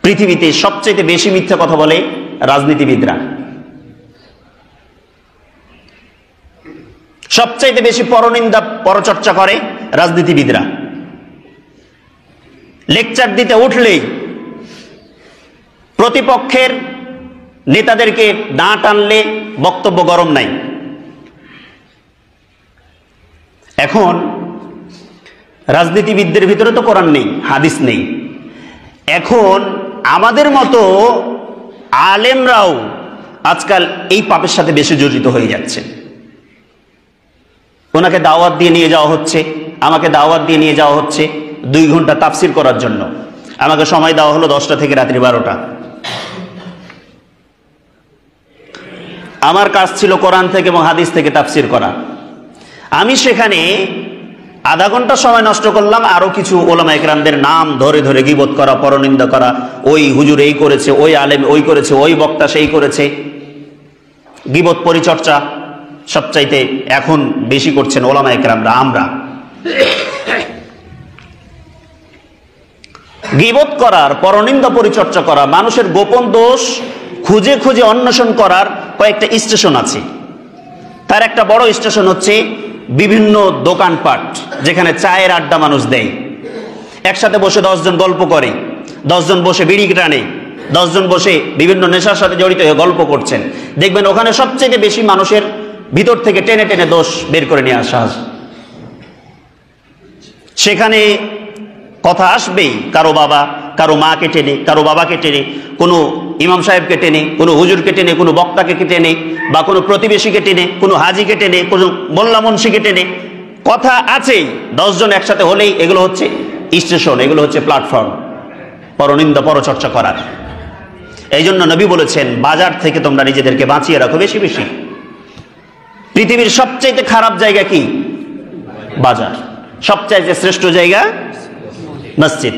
পৃথিবীতে সবচেয়ে বেশি মিথ্যা কথা বলে রাজনীতিবিদরা, সবচাইতে বেশি পরনিন্দা পরচর্চা করে রাজনীতিবিদরা। লেকচার দিতে উঠলেই প্রতিপক্ষের নেতাদেরকে না টানলে বক্তব্য গরম নাই। এখন রাজনীতিবিদদের ভিতরে তো কোরআন নেই, হাদিস নেই। এখন আমাদের মতো আলেমরাও আজকাল এই পাপের সাথে বেশি জড়িত হয়ে যাচ্ছে। ওনাকে দাওয়াত দিয়ে নিয়ে যাওয়া হচ্ছে, আমাকে দাওয়াত দিয়ে নিয়ে যাওয়া হচ্ছে 2 ঘন্টা তাফসির করার জন্য। আমাকে সময় দেওয়া হলো 10টা থেকে রাত্রি 12টা। আমার কাজ ছিল কোরআন থেকে এবং হাদিস থেকে তাফসির করা। আমি সেখানে আধা ঘন্টা সময় নষ্ট করলাম আরো কিছু ওলামা ইকরামদের নাম ধরে ধরে গীবত করা, পরনিন্দা করা। ওই হুজুর এই করেছে, ওই আলেম ওই করেছে, ওই বক্তা সেই করেছে। গীবত পরিচর্চা সবচাইতে এখন বেশি করছেন ওলামা ইকরামরা, আমরা। গীবত করার, পরনিন্দা পরিচর্চা করা, মানুষের গোপন দোষ খুঁজে খুঁজে অন্বেষণ করার কয়েকটা স্টেশন আছে। তার একটা বড় স্টেশন হচ্ছে বিভিন্ন দোকানপাট, যেখানে চায়ের আড্ডা মানুষ দেয়। একসাথে বসে 10 জন গল্প করে, 10 জন বসে বিড়ি টানে, 10 জন বসে বিভিন্ন নেশার সাথে জড়িত হয়ে গল্প করছেন। দেখবেন ওখানে সবচেয়ে বেশি মানুষের ভিতর থেকে টেনে টেনে দোষ বের করে নিয়ে আসা হয়। সেখানে কথা আসবেই, কারো বাবা কারো মাকে টেনে, কারো বাবাকে টেনে, কোনো ইমাম সাহেবকে টেনে, কোনো হুজুরকে টেনে, কোনো বক্তাকে টেনে, বা কোনো প্রতিবেশীকে টেনে, কোনো হাজিকে টেনে, কোনো মোল্লা মুন্সিকে টেনে। কথা আছেই, 10 জন একসাথে হলেই এগুলো হচ্ছে স্টেশন, এগুলো হচ্ছে প্ল্যাটফর্ম পরনিন্দা পরচর্চা করার। এই জন্য নবী বলেছেন, বাজার থেকে তোমরা নিজেদেরকে বাঁচিয়ে রাখো বেশি বেশি। পৃথিবীর সবচাইতে খারাপ জায়গা কি? বাজার। সবচাইতে শ্রেষ্ঠ জায়গা মসজিদ।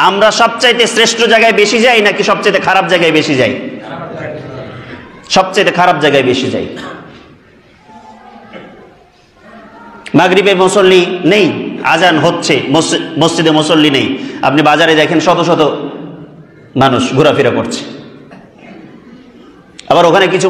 আমরা সবচাইতে শ্রেষ্ঠ জায়গায় বেশি যাই নাকি সবচাইতে খারাপ জায়গায় বেশি যাই? সবচাইতে খারাপ জায়গায় বেশি যাই। মাগরিবের মুসল্লি নেই, আজান হচ্ছে, মসজিদে মুসল্লি নেই। আপনি বাজারে দেখেন শত শত মানুষ ঘোরাফেরা করছে। আবার ওখানে কিছু